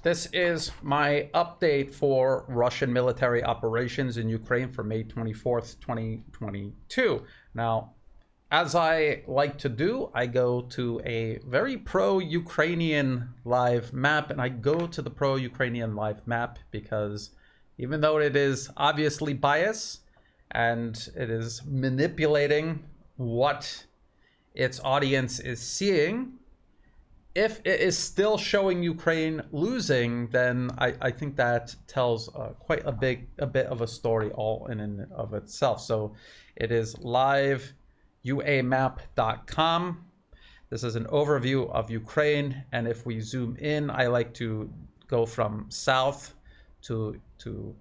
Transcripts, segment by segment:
This is my update for Russian military operations in Ukraine for May 24th, 2022. Now, as I like to do, I go to a very pro-Ukrainian live map, and I go to the pro-Ukrainian live map because even though it is obviously biased and it is manipulating what its audience is seeing, if it is still showing Ukraine losing, then I think that tells quite a bit of a story all in and of itself. So it is liveuamap.com. This is an overview of Ukraine, and if we zoom in, I like to go from south to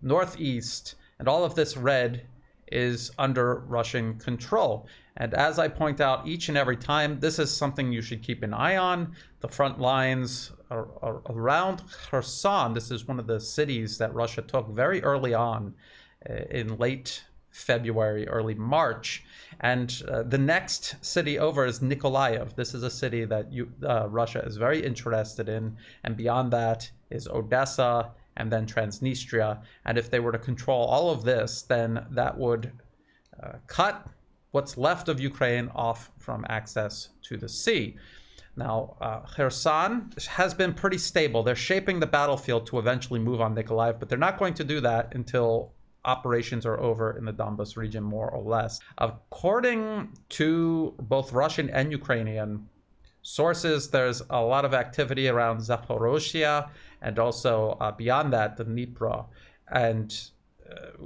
northeast, and all of this red is under Russian control. And as I point out each and every time, this is something you should keep an eye on. The front lines are around Kherson. This is one of the cities that Russia took very early on in late February, early March. And the next city over is Nikolaev. This is a city that Russia is very interested in. And beyond that is Odessa and then Transnistria. And if they were to control all of this, then that would cut what's left of Ukraine off from access to the sea. Now, Kherson has been pretty stable. They're shaping the battlefield to eventually move on Nikolaev, but they're not going to do that until operations are over in the Donbas region, more or less. According to both Russian and Ukrainian sources, there's a lot of activity around Zaporozhye and also beyond that, the Dnipro. And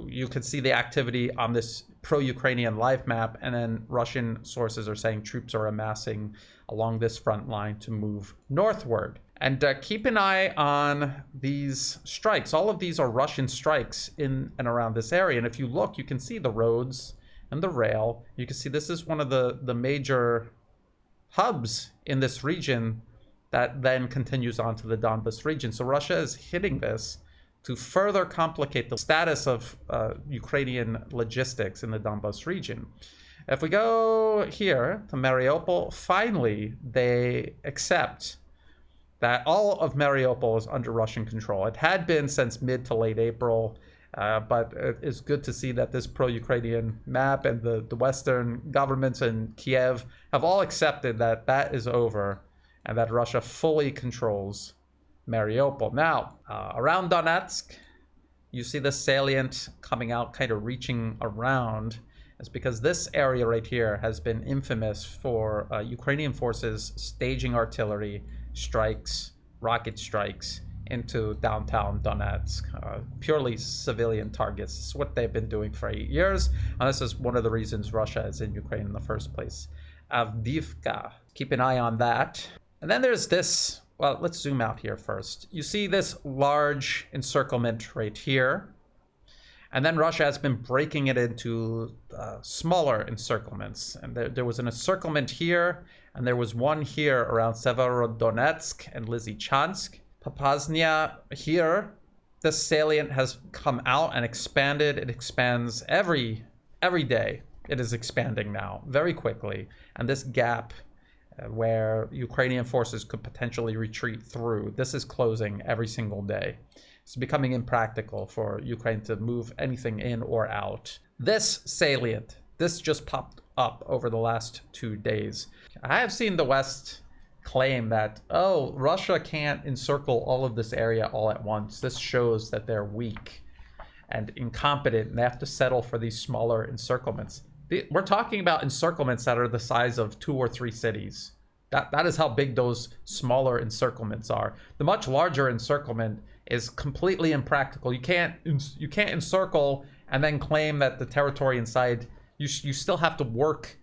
you can see the activity on this pro-Ukrainian live map, and then Russian sources are saying troops are amassing along this front line to move northward. And keep an eye on these strikes. All of these are Russian strikes in and around this area. And if you look, you can see the roads and the rail. You can see this is one of the major hubs in this region that then continues on to the Donbas region. So Russia is hitting this to further complicate the status of Ukrainian logistics in the Donbas region. If we go here to Mariupol, finally they accept that all of Mariupol is under Russian control. It had been since mid to late April, but it's good to see that this pro-Ukrainian map and the Western governments in Kiev have all accepted that that is over and that Russia fully controls Mariupol. Now, around Donetsk, you see the salient coming out, kind of reaching around. It's because this area right here has been infamous for Ukrainian forces staging artillery strikes, rocket strikes into downtown Donetsk, purely civilian targets. This is what they've been doing for 8 years, and this is one of the reasons Russia is in Ukraine in the first place. Avdiivka, keep an eye on that. And then there's this. Well, let's zoom out here first. You see this large encirclement right here. And then Russia has been breaking it into smaller encirclements. And there was an encirclement here, and there was one here around Severodonetsk and Lysychansk. Popasnya here, this salient has come out and expanded. It expands every day. It is expanding now very quickly. And this gap where Ukrainian forces could potentially retreat through, this is closing every single day. It's becoming impractical for Ukraine to move anything in or out. This salient, this just popped up over the last 2 days. I have seen the West claim that, oh, Russia can't encircle all of this area all at once. This shows that they're weak and incompetent, and they have to settle for these smaller encirclements. We're talking about encirclements that are the size of 2 or 3 cities. That is how big those smaller encirclements are. The much larger encirclement is completely impractical. You can't encircle and then claim that the territory inside, you still have to work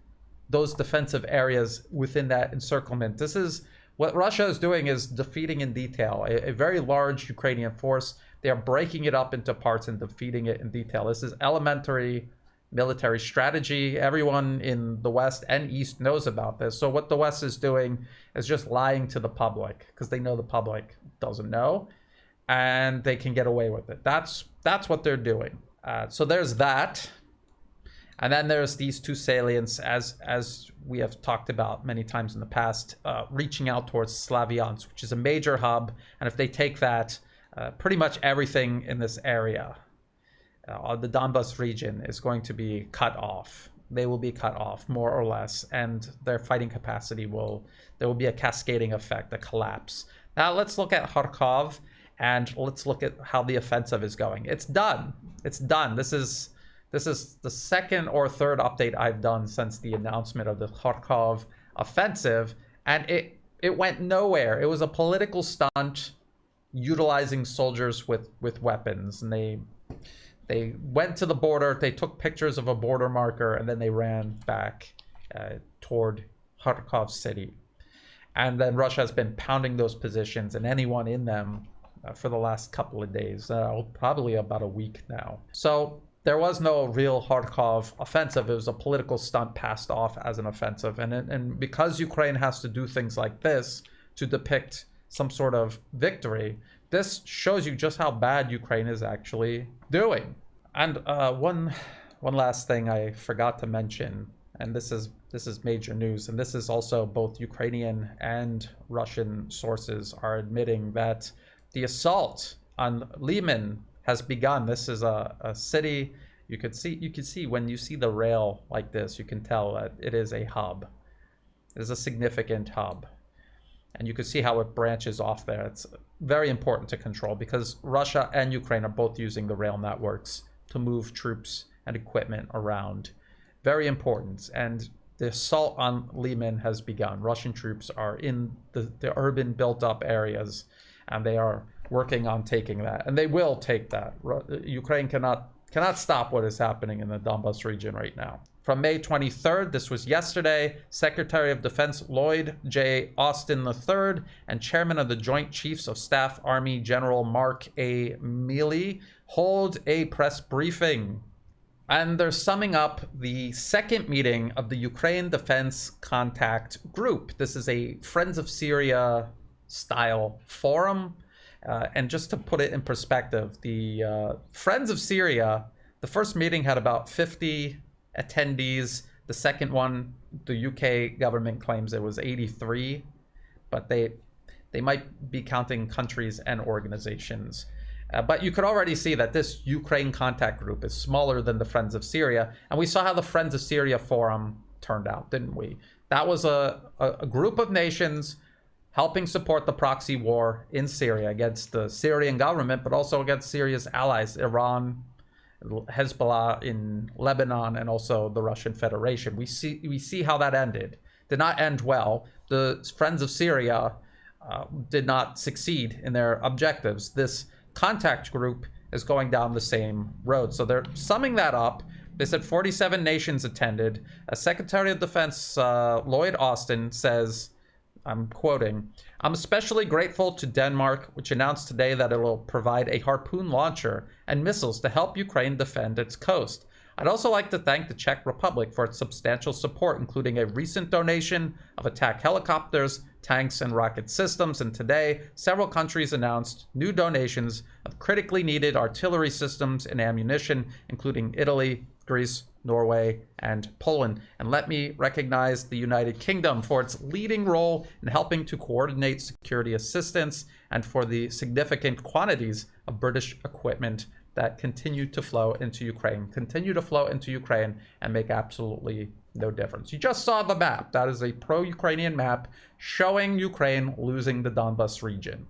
those defensive areas within that encirclement. This is what Russia is doing, is defeating in detail a very large Ukrainian force. They are breaking it up into parts and defeating it in detail. This is elementary military strategy. Everyone in the West and East knows about this. So what the West is doing is just lying to the public because they know the public doesn't know, and they can get away with it. That's what they're doing. So there's that. And then there's these 2 salients, as we have talked about many times in the past, reaching out towards Slavyansk, which is a major hub. And if they take that, pretty much everything in this area, the Donbas region, is going to be cut off. They will be cut off, more or less, and their fighting capacity there will be a cascading effect, a collapse. Now let's look at Kharkov, and let's look at how the offensive is going. It's done. It's done. This is the second or third update I've done since the announcement of the Kharkov offensive, and it went nowhere. It was a political stunt utilizing soldiers with weapons, and they went to the border, they took pictures of a border marker, and then they ran back toward Kharkov city. And then Russia has been pounding those positions and anyone in them for the last couple of days, probably about a week now. So there was no real Kharkov offensive. It was a political stunt passed off as an offensive. And because Ukraine has to do things like this to depict some sort of victory, this shows you just how bad Ukraine is actually doing. And one last thing I forgot to mention, and this is major news, and this is also both Ukrainian and Russian sources are admitting that the assault on Lyman has begun. This is a city. You can see when you see the rail like this, you can tell that it is a hub. It is a significant hub. And you can see how it branches off there. It's very important to control because Russia and Ukraine are both using the rail networks to move troops and equipment around. Very important. And the assault on Lyman has begun. Russian troops are in the urban built-up areas, and they are working on taking that. And they will take that. Ukraine cannot stop what is happening in the Donbas region right now. From May 23rd, this was yesterday, Secretary of Defense Lloyd J. Austin III and Chairman of the Joint Chiefs of Staff Army General Mark A. Milley hold a press briefing. And they're summing up the second meeting of the Ukraine Defense Contact Group. This is a Friends of Syria style forum. And just to put it in perspective, the Friends of Syria, the first meeting had about 50 attendees. The second one, the UK government claims it was 83, but they might be counting countries and organizations. But you could already see that this Ukraine contact group is smaller than the Friends of Syria. And we saw how the Friends of Syria forum turned out, didn't we? That was a group of nations helping support the proxy war in Syria against the Syrian government, but also against Syria's allies, Iran, Hezbollah in Lebanon, and also the Russian Federation. We see how that ended. Did not end well. The Friends of Syria did not succeed in their objectives. This contact group is going down the same road. So they're summing that up. They said 47 nations attended. Secretary of Defense Lloyd Austin says, I'm quoting, "I'm especially grateful to Denmark, which announced today that it will provide a Harpoon launcher and missiles to help Ukraine defend its coast. I'd also like to thank the Czech Republic for its substantial support, including a recent donation of attack helicopters, tanks, and rocket systems. And today, several countries announced new donations of critically needed artillery systems and ammunition, including Italy, Greece, Norway, and Poland. And let me recognize the United Kingdom for its leading role in helping to coordinate security assistance and for the significant quantities of British equipment that continue to flow into Ukraine, and make absolutely no difference." You just saw the map. That is a pro-Ukrainian map showing Ukraine losing the Donbas region.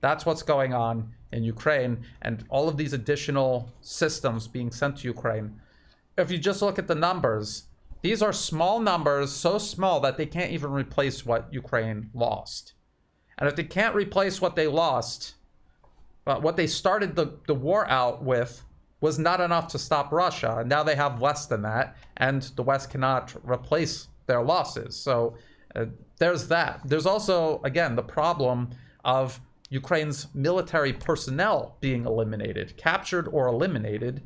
That's what's going on in Ukraine, and all of these additional systems being sent to Ukraine. If you just look at the numbers, these are small numbers, so small that they can't even replace what Ukraine lost. And if they can't replace what they lost, what they started the war out with was not enough to stop Russia. And now they have less than that, and the West cannot replace their losses. So there's that. There's also, again, the problem of Ukraine's military personnel being eliminated, captured or eliminated.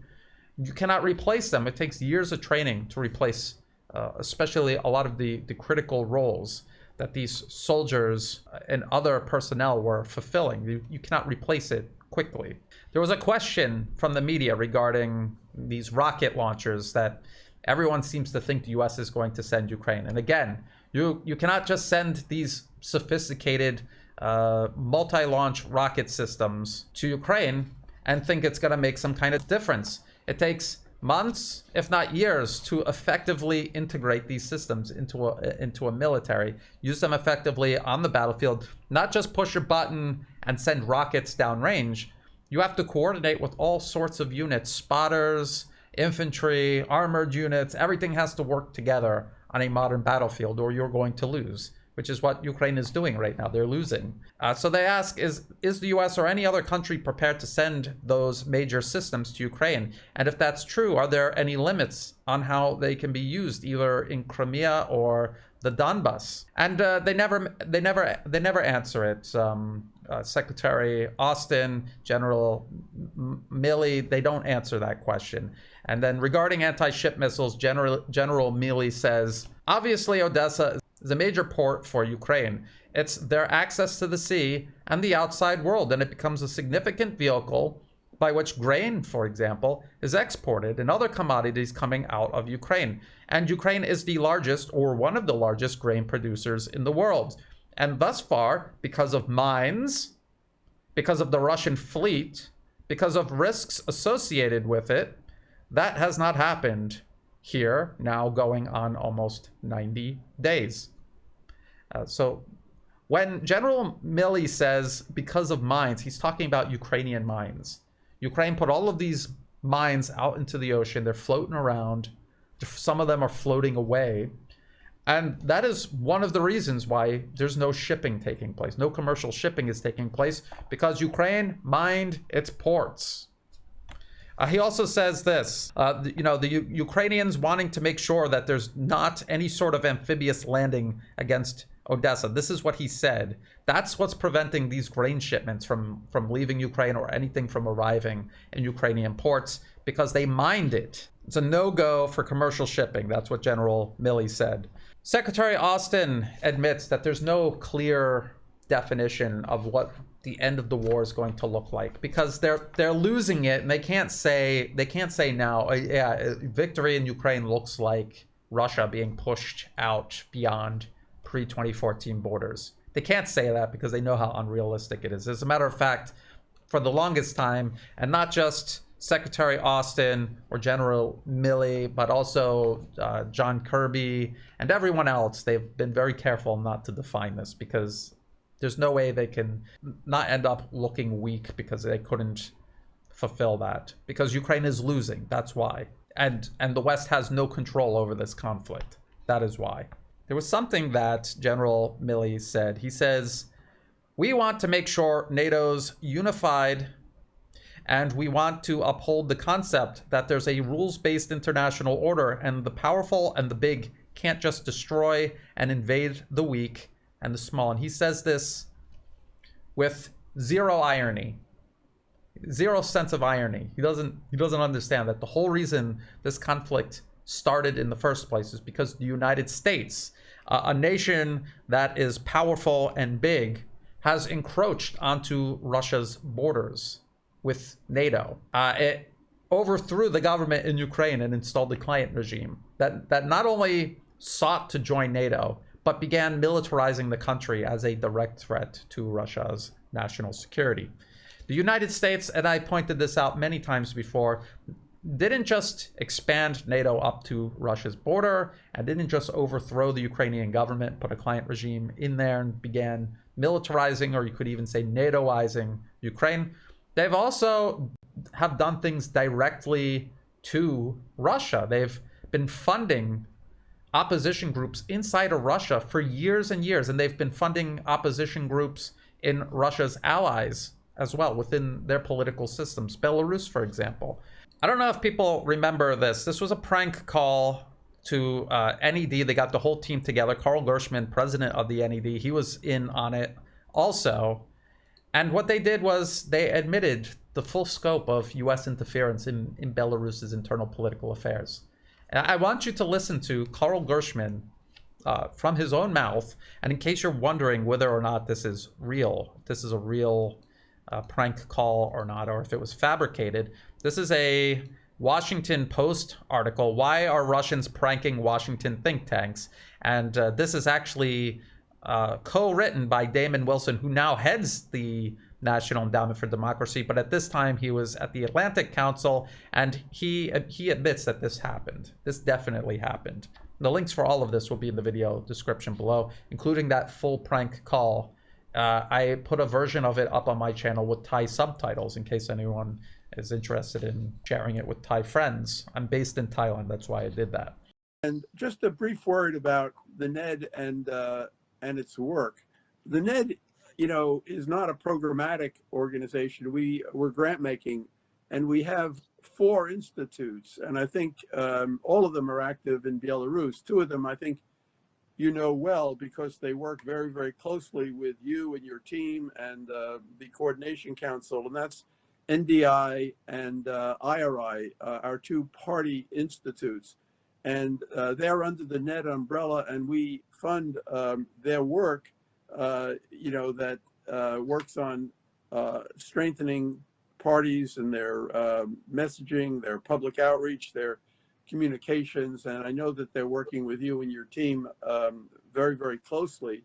You cannot replace them. It takes years of training to replace, especially a lot of the critical roles that these soldiers and other personnel were fulfilling. You cannot replace it quickly. There was a question from the media regarding these rocket launchers that everyone seems to think the US is going to send Ukraine. And again, you cannot just send these sophisticated multi-launch rocket systems to Ukraine and think it's going to make some kind of difference. It takes months, if not years, to effectively integrate these systems into a military, use them effectively on the battlefield, not just push a button and send rockets downrange. You have to coordinate with all sorts of units, spotters, infantry, armored units. Everything has to work together on a modern battlefield or you're going to lose, which is what Ukraine is doing right now. They're losing. So they ask, is the US or any other country prepared to send those major systems to Ukraine? And if that's true, are there any limits on how they can be used, either in Crimea or the Donbas? And they never answer it. Secretary Austin, General Milley, they don't answer that question. And then regarding anti-ship missiles, General Milley says, obviously Odessa is a major port for Ukraine. It's their access to the sea and the outside world, and it becomes a significant vehicle by which grain, for example, is exported and other commodities coming out of Ukraine. And Ukraine is the largest or one of the largest grain producers in the world. And thus far, because of mines, because of the Russian fleet, because of risks associated with it, that has not happened here, now going on almost 90 days. So when General Milley says because of mines, he's talking about Ukrainian mines. Ukraine put all of these mines out into the ocean. They're floating around. Some of them are floating away. And that is one of the reasons why there's no shipping taking place. No commercial shipping is taking place because Ukraine mined its ports. He also says this, the Ukrainians wanting to make sure that there's not any sort of amphibious landing against Odessa. This is what he said. That's what's preventing these grain shipments from leaving Ukraine or anything from arriving in Ukrainian ports because they mined it. It's a no-go for commercial shipping. That's what General Milley said. Secretary Austin admits that there's no clear definition of what the end of the war is going to look like because they're losing it and they can't say now, victory in Ukraine looks like Russia being pushed out beyond pre-2014 borders. They can't say that because they know how unrealistic it is. As a matter of fact, for the longest time, and not just Secretary Austin or General Milley, but also John Kirby and everyone else, they've been very careful not to define this because there's no way they can not end up looking weak because they couldn't fulfill that. Because Ukraine is losing, that's why. And the West has no control over this conflict. That is why. There was something that General Milley said. He says, we want to make sure NATO's unified and we want to uphold the concept that there's a rules-based international order and the powerful and the big can't just destroy and invade the weak and the small. And he says this with zero irony, zero sense of irony. He doesn't understand that the whole reason this conflict started in the first place is because the United States, a nation that is powerful and big, has encroached onto Russia's borders with NATO. It overthrew the government in Ukraine and installed the client regime that not only sought to join NATO, but began militarizing the country as a direct threat to Russia's national security. The United States, and I pointed this out many times before, didn't just expand NATO up to Russia's border and didn't just overthrow the Ukrainian government, put a client regime in there and began militarizing, or you could even say NATOizing Ukraine. They've also have done things directly to Russia. They've been funding opposition groups inside of Russia for years and years, and they've been funding opposition groups in Russia's allies as well within their political systems. Belarus, for example. I don't know if people remember this. This was a prank call to NED. They got the whole team together. Carl Gershman, president of the NED, he was in on it also. And what they did was they admitted the full scope of US interference in Belarus's internal political affairs. And I want you to listen to Carl Gershman from his own mouth. And in case you're wondering whether or not this is real, this is a real prank call or not, or if it was fabricated, this is a Washington Post article. Why are Russians pranking Washington think tanks? And this is actually co-written by Damon Wilson, who now heads the National Endowment for Democracy, but at this time he was at the Atlantic Council, and he admits that this happened. This definitely happened. The links for all of this will be in the video description below, including that full prank call. I put a version of it up on my channel with Thai subtitles in case anyone is interested in sharing it with Thai friends. I'm based in Thailand, that's why I did that. And just a brief word about the NED and its work. The NED, you know, is not a programmatic organization. We're grant making, and we have 4 institutes, and I think all of them are active in Belarus. 2 of them, I think, you know well, because they work very, very closely with you and your team and the Coordination Council, and that's NDI and IRI, our 2 party institutes. And they're under the NED umbrella, and we fund their work, you know, that works on strengthening parties and their messaging, their public outreach, their communications. And I know that they're working with you and your team very, very closely.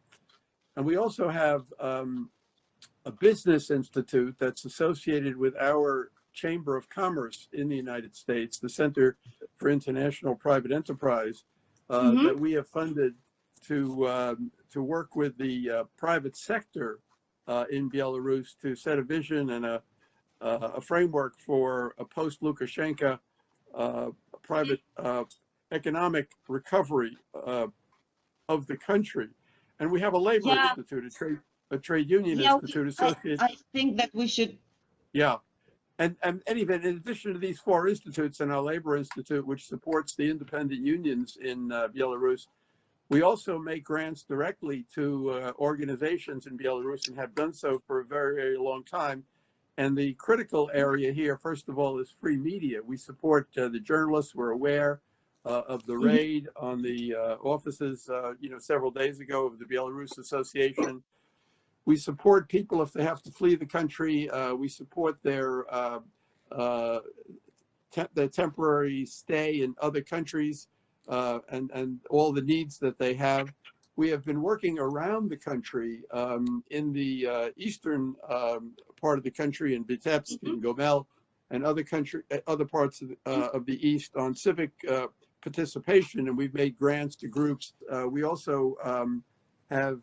And we also have a business institute that's associated with our Chamber of Commerce in the United States, the Center for International Private Enterprise, that we have funded to work with the private sector in Belarus to set a vision and a framework for a post-Lukashenko private economic recovery of the country. And we have a labor institute, a trade union institute associated. I think that we should. Yeah. And anyway, in addition to these 4 institutes and our labor institute, which supports the independent unions in Belarus, we also make grants directly to organizations in Belarus and have done so for a very, very long time. And the critical area here, first of all, is free media. We support the journalists. We're aware of the raid on the offices, you know, several days ago of the Belarus Association. We support people if they have to flee the country. We support their temporary stay in other countries and all the needs that they have. We have been working around the country in the eastern part of the country, in Vitebsk, in Gomel, and other parts of the east on civic participation, and we've made grants to groups. We also have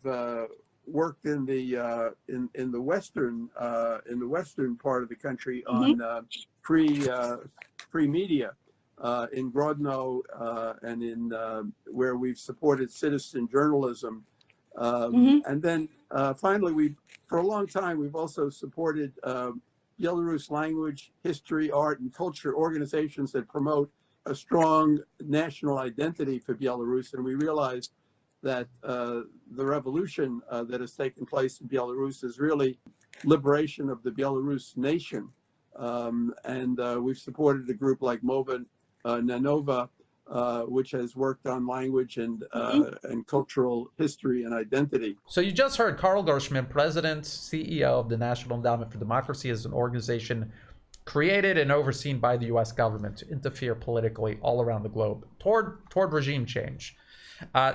worked in the western part of the country on free media in Grodno and in where we've supported citizen journalism, and then finally for a long time we've also supported Belarus language, history, art, and culture organizations that promote a strong national identity for Belarus, and we realized that the revolution that has taken place in Belarus is really liberation of the Belarus nation. And we've supported a group like Mova Nanova, which has worked on language and cultural history and identity. So you just heard Karl Gershman, President, CEO of the National Endowment for Democracy, is an organization created and overseen by the US government to interfere politically all around the globe toward regime change.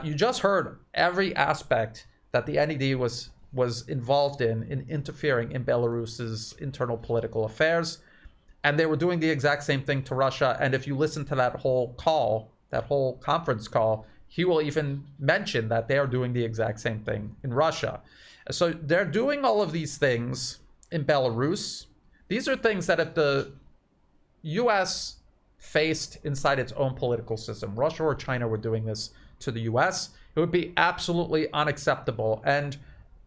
You just heard every aspect that the NED was involved in interfering in Belarus's internal political affairs. And they were doing the exact same thing to Russia. And if you listen to that whole call, that whole conference call, he will even mention that they are doing the exact same thing in Russia. So they're doing all of these things in Belarus. These are things that if the US faced inside its own political system, Russia or China were doing this to the US, it would be absolutely unacceptable. And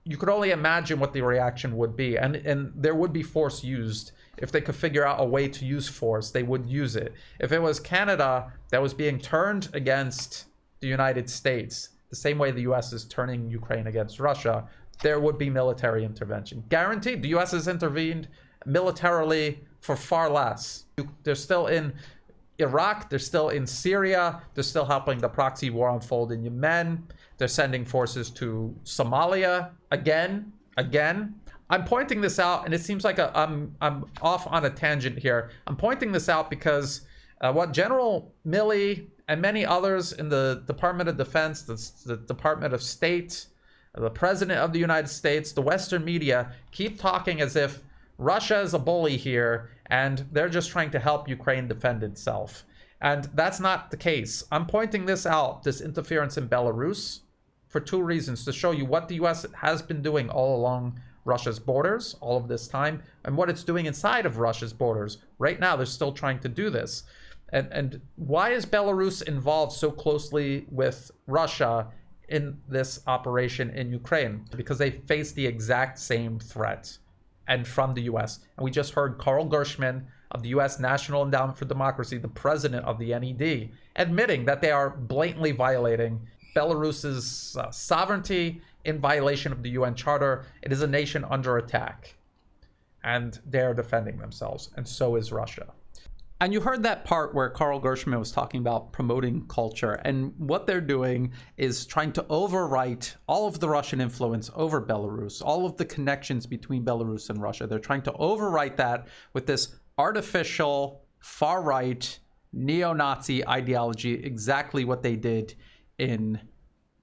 you could only imagine what the reaction would be. And there would be force used. If they could figure out a way to use force, they would use it. If it was Canada that was being turned against the United States, the same way the US is turning Ukraine against Russia, there would be military intervention. Guaranteed. The US has intervened militarily for far less. They're still in Iraq, they're still in Syria, they're still helping the proxy war unfold in Yemen, they're sending forces to Somalia again. I'm pointing this out, and it seems like I'm off on a tangent here. I'm pointing this out because what General Milley and many others in the Department of Defense, the Department of State, the president of the United States, the Western media keep talking as if Russia is a bully here and they're just trying to help Ukraine defend itself. And that's not the case. I'm pointing this out, this interference in Belarus, for two reasons: to show you what the US has been doing all along Russia's borders all of this time, and what it's doing inside of Russia's borders. Right now, they're still trying to do this. And why is Belarus involved so closely with Russia in this operation in Ukraine? Because they face the exact same threat, and from the US. And we just heard Carl Gershman of the US National Endowment for Democracy, the president of the NED, admitting that they are blatantly violating Belarus's sovereignty in violation of the UN Charter. It is a nation under attack, and they're defending themselves, and so is Russia. And you heard that part where Carl Gershman was talking about promoting culture, and what they're doing is trying to overwrite all of the Russian influence over Belarus, all of the connections between Belarus and Russia. They're trying to overwrite that with this artificial far-right neo-Nazi ideology, exactly what they did in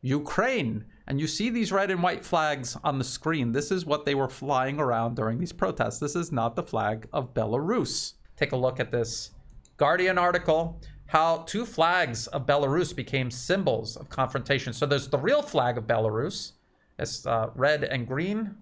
Ukraine. And you see these red and white flags on the screen. This is what they were flying around during these protests. This is not the flag of Belarus. Take a look at this Guardian article, how two flags of Belarus became symbols of confrontation. So there's the real flag of Belarus. It's red and green,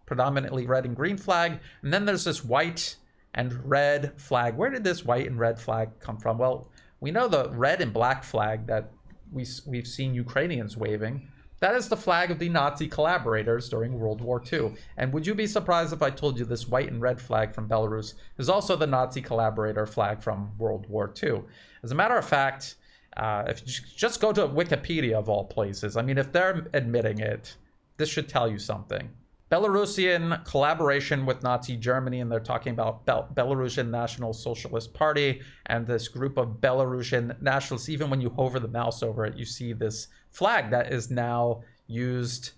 predominantly red and green flag. And then there's this white and red flag. Where did this white and red flag come from? Well, we know the red and black flag that we've seen Ukrainians waving. That is the flag of the Nazi collaborators during World War II. And would you be surprised if I told you this white and red flag from Belarus is also the Nazi collaborator flag from World War II? As a matter of fact, if you just go to Wikipedia of all places, I mean, if they're admitting it, this should tell you something. Belarusian collaboration with Nazi Germany, and they're talking about Belarusian National Socialist Party and this group of Belarusian nationalists. Even when you hover the mouse over it, you see this flag that is now used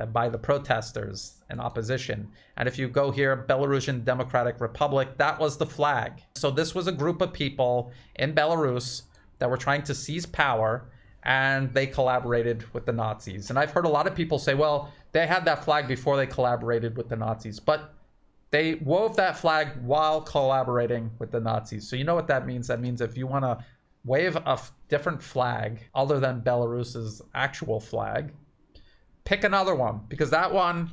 by the protesters in opposition. And if you go here, Belarusian Democratic Republic, that was the flag. So this was a group of people in Belarus that were trying to seize power, and they collaborated with the Nazis. And I've heard a lot of people say, well, they had that flag before they collaborated with the Nazis, but they wove that flag while collaborating with the Nazis. So you know what that means? That means if you want to wave a different flag other than Belarus's actual flag, pick another one, because that one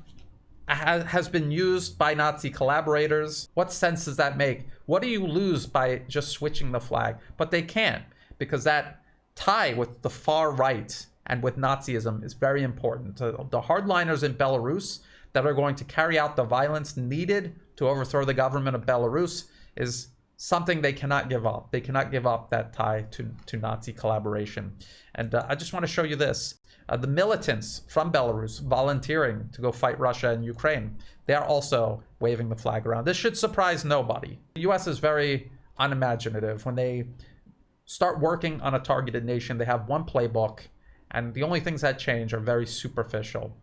has been used by Nazi collaborators. What sense does that make? What do you lose by just switching the flag? But they can't, because that tie with the far right and with Nazism is very important. The hardliners in Belarus that are going to carry out the violence needed to overthrow the government of Belarus is something they cannot give up. They cannot give up that tie to Nazi collaboration. And I just want to show you this. The militants from Belarus volunteering to go fight Russia and Ukraine, they are also waving the flag around. This should surprise nobody. The US is very unimaginative. When they start working on a targeted nation, they have one playbook, and the only things that change are very superficial.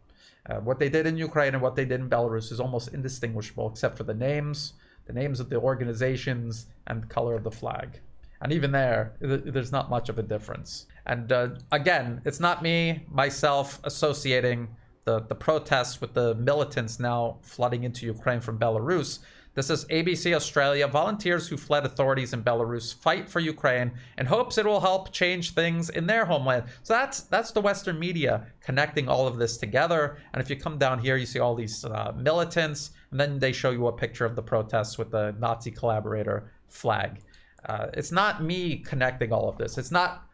What they did in Ukraine and what they did in Belarus is almost indistinguishable, except for the names of the organizations and the color of the flag. And even there's not much of a difference. And again, it's not me, myself, associating the protests with the militants now flooding into Ukraine from Belarus. This is ABC Australia. Volunteers who fled authorities in Belarus fight for Ukraine and hopes it will help change things in their homeland. So that's the Western media connecting all of this together. And if you come down here, you see all these militants, and then they show you a picture of the protests with the Nazi collaborator flag. It's not me connecting all of this. It's not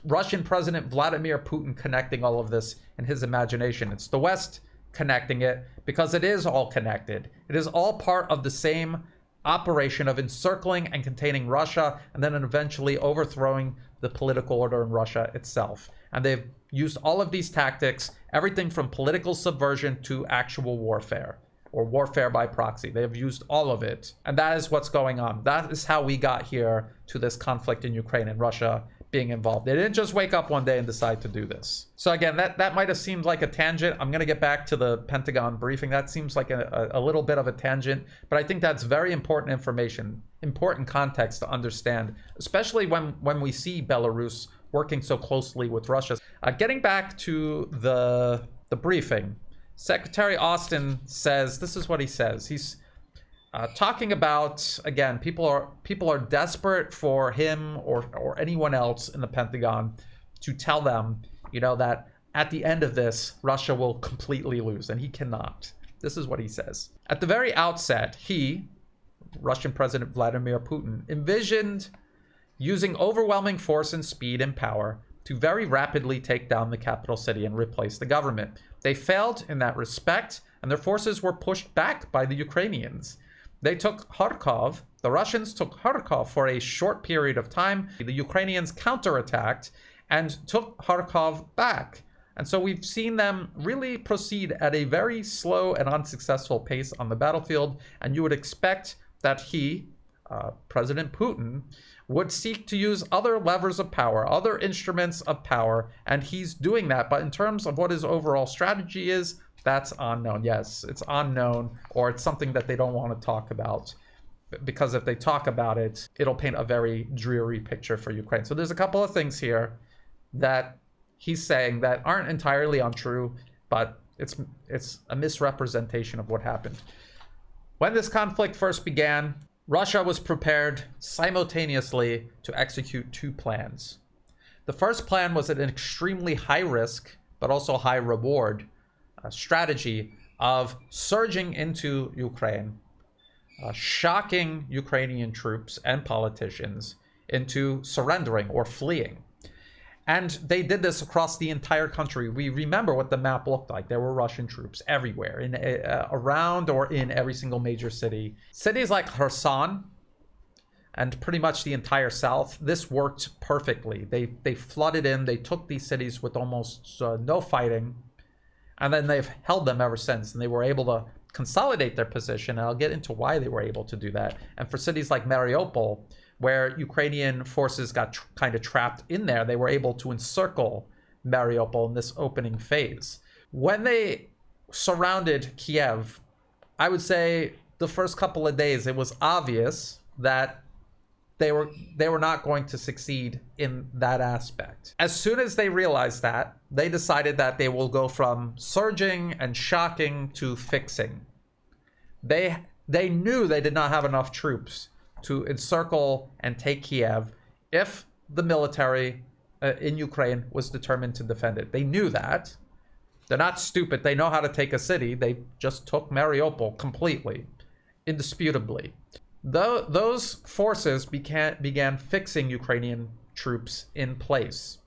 Russian President Vladimir Putin connecting all of this in his imagination. It's the West connecting it, because it is all connected. It is all part of the same operation of encircling and containing Russia, and then eventually overthrowing the political order in Russia itself. And they've used all of these tactics, everything from political subversion to actual warfare, or warfare by proxy. They have used all of it. And that is what's going on. That is how we got here to this conflict in Ukraine and Russia being involved. They didn't just wake up one day and decide to do this. So again, that might have seemed like a tangent. I'm going to get back to the Pentagon briefing. That seems like a little bit of a tangent, but I think that's very important information, important context to understand, especially when we see Belarus working so closely with Russia. Getting back to the the briefing, Secretary Austin says, this is what he says. He's talking about, again, people are desperate for him or anyone else in the Pentagon to tell them, that at the end of this, Russia will completely lose, and he cannot. This is what he says. At the very outset, Russian President Vladimir Putin, envisioned using overwhelming force and speed and power to very rapidly take down the capital city and replace the government. They failed in that respect, and their forces were pushed back by the Ukrainians. They took Kharkov. The Russians took Kharkov for a short period of time. The Ukrainians counterattacked and took Kharkov back. And so we've seen them really proceed at a very slow and unsuccessful pace on the battlefield. And you would expect that President Putin, would seek to use other levers of power, other instruments of power, and he's doing that. But in terms of what his overall strategy is, that's unknown. Yes, it's unknown, or it's something that they don't want to talk about, because if they talk about it, it'll paint a very dreary picture for Ukraine. So there's a couple of things here that he's saying that aren't entirely untrue, but it's a misrepresentation of what happened. When this conflict first began, Russia was prepared simultaneously to execute two plans. The first plan was an extremely high risk, but also high reward strategy of surging into Ukraine, shocking Ukrainian troops and politicians into surrendering or fleeing. And they did this across the entire country. We remember what the map looked like. There were Russian troops everywhere, around or in every single major city. Cities like Kherson and pretty much the entire south, this worked perfectly. They flooded in. They took these cities with almost no fighting. And then they've held them ever since. And they were able to consolidate their position. And I'll get into why they were able to do that. And for cities like Mariupol, where Ukrainian forces got kind of trapped in there, they were able to encircle Mariupol in this opening phase. When they surrounded Kiev, I would say the first couple of days, it was obvious that they were not going to succeed in that aspect. As soon as they realized that, they decided that they will go from surging and shocking to fixing. They knew they did not have enough troops to encircle and take Kiev if the military in Ukraine was determined to defend it. They knew that. They're not stupid. They know how to take a city. They just took Mariupol completely, indisputably. Those forces began fixing Ukrainian troops in place.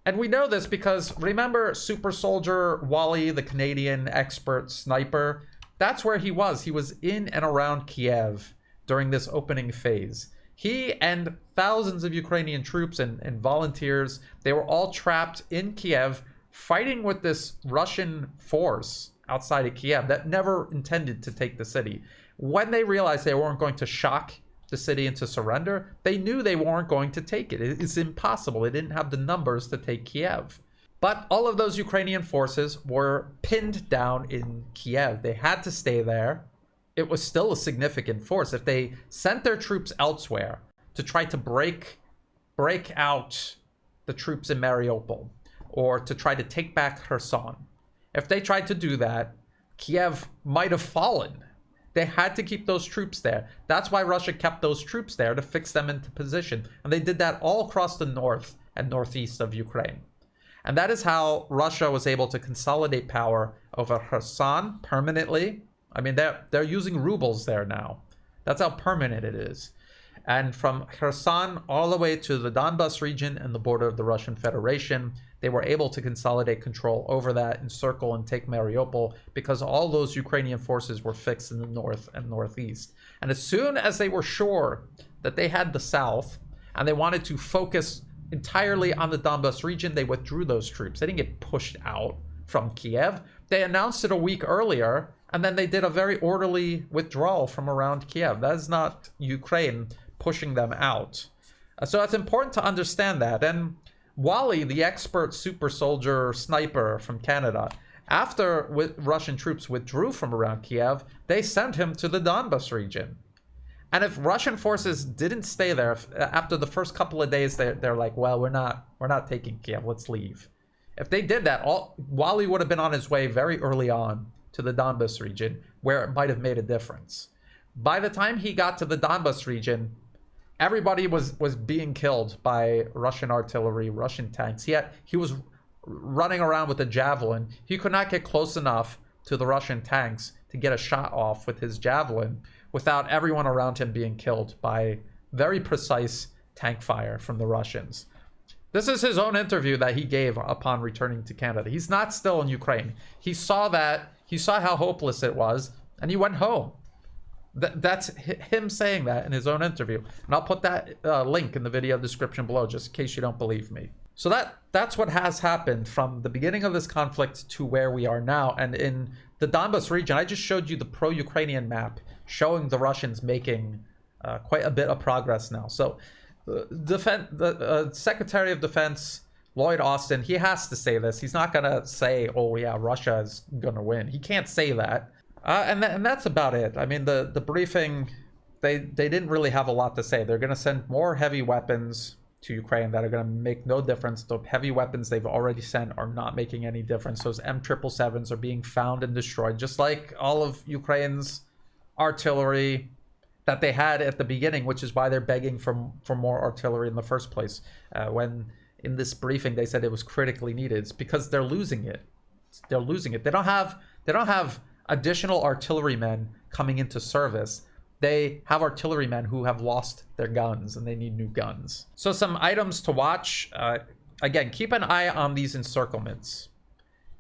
And we know this because, remember super soldier Wally, the Canadian expert sniper? That's where he was. He was in and around Kiev during this opening phase. He and thousands of Ukrainian troops and volunteers, they were all trapped in Kiev, fighting with this Russian force outside of Kiev that never intended to take the city. When they realized they weren't going to shock the city into surrender, they knew they weren't going to take it. It's impossible. They didn't have the numbers to take Kiev. But all of those Ukrainian forces were pinned down in Kiev. They had to stay there. It was still a significant force. If they sent their troops elsewhere to try to break out the troops in Mariupol, or to try to take back Kherson, if they tried to do that, Kiev might have fallen. They had to keep those troops there. That's why Russia kept those troops there, to fix them into position. And they did that all across the north and northeast of Ukraine. And that is how Russia was able to consolidate power over Kherson permanently. I mean, they're using rubles there now. That's how permanent it is. And from Kherson all the way to the Donbas region and the border of the Russian Federation, they were able to consolidate control over that, encircle and take Mariupol, because all those Ukrainian forces were fixed in the north and northeast. And as soon as they were sure that they had the south and they wanted to focus entirely on the Donbas region, they withdrew those troops. They didn't get pushed out from Kiev. They announced it a week earlier, and then they did a very orderly withdrawal from around Kiev. That is not Ukraine pushing them out. So it's important to understand that. And Wally, the expert super soldier sniper from Canada, after Russian troops withdrew from around Kiev, they sent him to the Donbas region. And if Russian forces didn't stay there, after the first couple of days, they're like, well, we're not taking Kiev, let's leave. If they did that, Wally would have been on his way very early on to the Donbas region, where it might have made a difference. By the time he got to the Donbas region, everybody was being killed by Russian artillery, Russian tanks. He was running around with a javelin. He could not get close enough to the Russian tanks to get a shot off with his javelin without everyone around him being killed by very precise tank fire from the Russians. This is his own interview that he gave upon returning to Canada. He's not still in Ukraine. He saw how hopeless it was, and he went home. That's him saying that in his own interview. And I'll put that link in the video description below, just in case you don't believe me. So that's what has happened from the beginning of this conflict to where we are now. And in the Donbas region, I just showed you the pro-Ukrainian map showing the Russians making quite a bit of progress now. So the Secretary of Defense, Lloyd Austin, he has to say this. He's not going to say, oh yeah, Russia is going to win. He can't say that. And that's about it. I mean, the briefing, they didn't really have a lot to say. They're going to send more heavy weapons to Ukraine that are going to make no difference. The heavy weapons they've already sent are not making any difference. Those M777s are being found and destroyed, just like all of Ukraine's artillery that they had at the beginning, which is why they're begging for more artillery in the first place. When in this briefing they said it was critically needed, it's because they're losing it. They're losing it. They don't have additional artillerymen coming into service. They have artillerymen who have lost their guns and they need new guns. So some items to watch. Again, keep an eye on these encirclements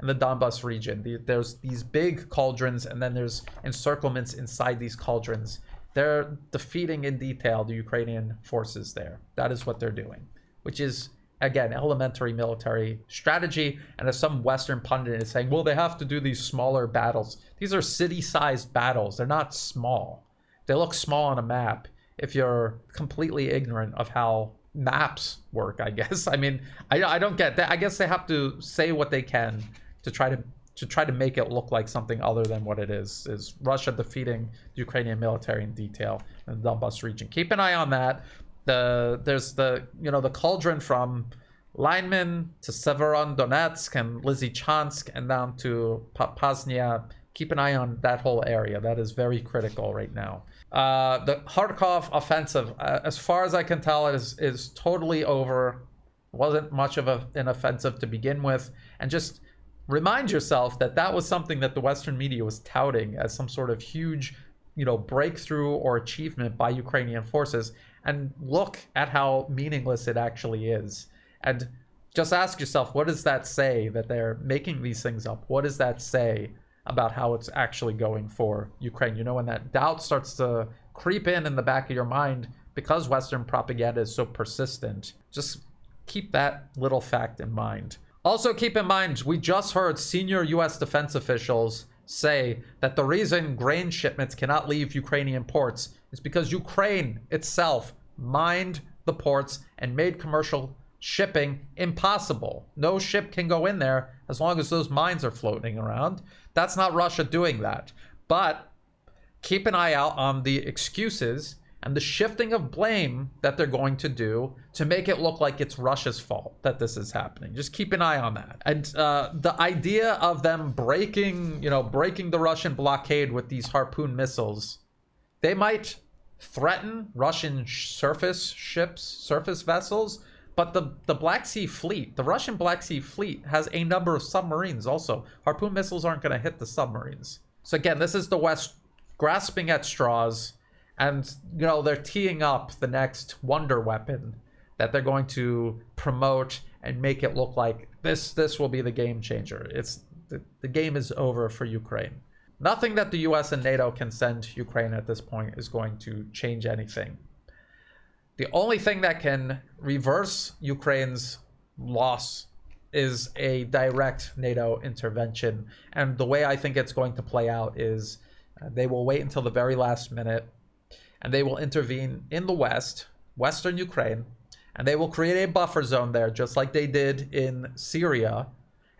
in the Donbas region. There's these big cauldrons, and then there's encirclements inside these cauldrons. They're defeating in detail the Ukrainian forces there. That is what they're doing, which is, again, elementary military strategy. And as some Western pundit is saying, well, they have to do these smaller battles. These are city-sized battles. They're not small. They look small on a map if you're completely ignorant of how maps work, I guess. I mean, I don't get that. I guess they have to say what they can to try to make it look like something other than what it is Russia defeating the Ukrainian military in detail in the Donbas region. Keep an eye on that. There's the cauldron from Lyman to Severodonetsk and Lysychansk and down to Popasnia. Keep an eye on that whole area. That is very critical right now. The Kharkov offensive, as far as I can tell, is totally over. Wasn't much of an offensive to begin with. And just remind yourself that was something that the Western media was touting as some sort of huge, breakthrough or achievement by Ukrainian forces. And look at how meaningless it actually is. And just ask yourself, what does that say that they're making these things up? What does that say about how it's actually going for Ukraine? When that doubt starts to creep in the back of your mind because Western propaganda is so persistent, just keep that little fact in mind. Also keep in mind, we just heard senior US defense officials say that the reason grain shipments cannot leave Ukrainian ports is because Ukraine itself mined the ports and made commercial shipping impossible. No ship can go in there as long as those mines are floating around. That's not Russia doing that. But keep an eye out on the excuses and the shifting of blame that they're going to do to make it look like it's Russia's fault that this is happening. Just keep an eye on that. And the idea of them breaking the Russian blockade with these Harpoon missiles, they might threaten Russian surface vessels, but the Black Sea Fleet, the Russian Black Sea Fleet, has a number of submarines also. Harpoon missiles aren't going to hit the submarines. So again, this is the West grasping at straws, and they're teeing up the next wonder weapon that they're going to promote and make it look like this will be the game changer. The game is over for Ukraine. Nothing that the US and NATO can send Ukraine at this point is going to change anything. The only thing that can reverse Ukraine's loss is a direct NATO intervention. And the way I think it's going to play out is they will wait until the very last minute, and they will intervene in the Western Ukraine, and they will create a buffer zone there, just like they did in Syria.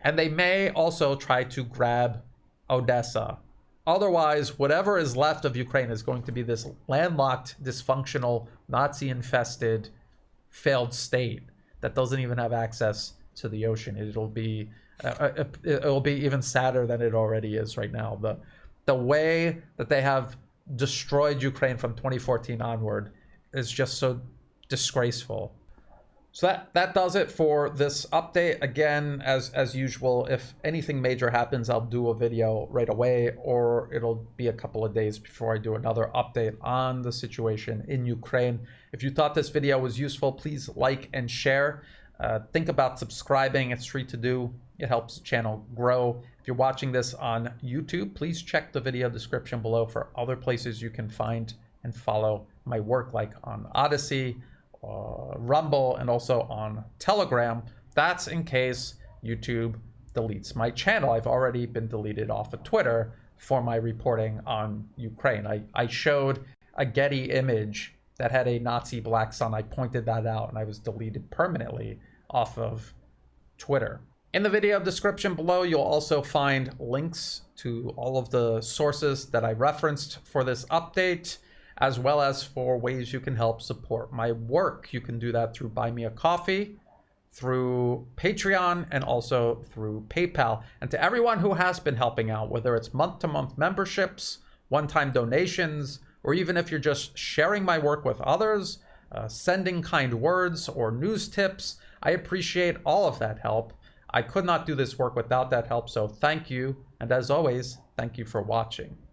And they may also try to grab Odessa. Otherwise, whatever is left of Ukraine is going to be this landlocked, dysfunctional, Nazi-infested, failed state that doesn't even have access to the ocean. It'll be even sadder than it already is right now. The way that they have destroyed Ukraine from 2014 onward is just so disgraceful. So that does it for this update. Again, as usual, if anything major happens, I'll do a video right away, or it'll be a couple of days before I do another update on the situation in Ukraine. If you thought this video was useful, please like and share. Think about subscribing. It's free to do. It helps the channel grow. If you're watching this on YouTube, please check the video description below for other places you can find and follow my work, like on Odyssey, Rumble, and also on Telegram. That's in case YouTube deletes my channel. I've already been deleted off of Twitter for my reporting on Ukraine. I showed a Getty image that had a Nazi black sun. I pointed that out, and I was deleted permanently off of Twitter. In the video description below, you'll also find links to all of the sources that I referenced for this update, as well as for ways you can help support my work. You can do that through Buy Me a Coffee, through Patreon, and also through PayPal. And to everyone who has been helping out, whether it's month-to-month memberships, one-time donations, or even if you're just sharing my work with others, sending kind words or news tips, I appreciate all of that help. I could not do this work without that help, so thank you. And as always, thank you for watching.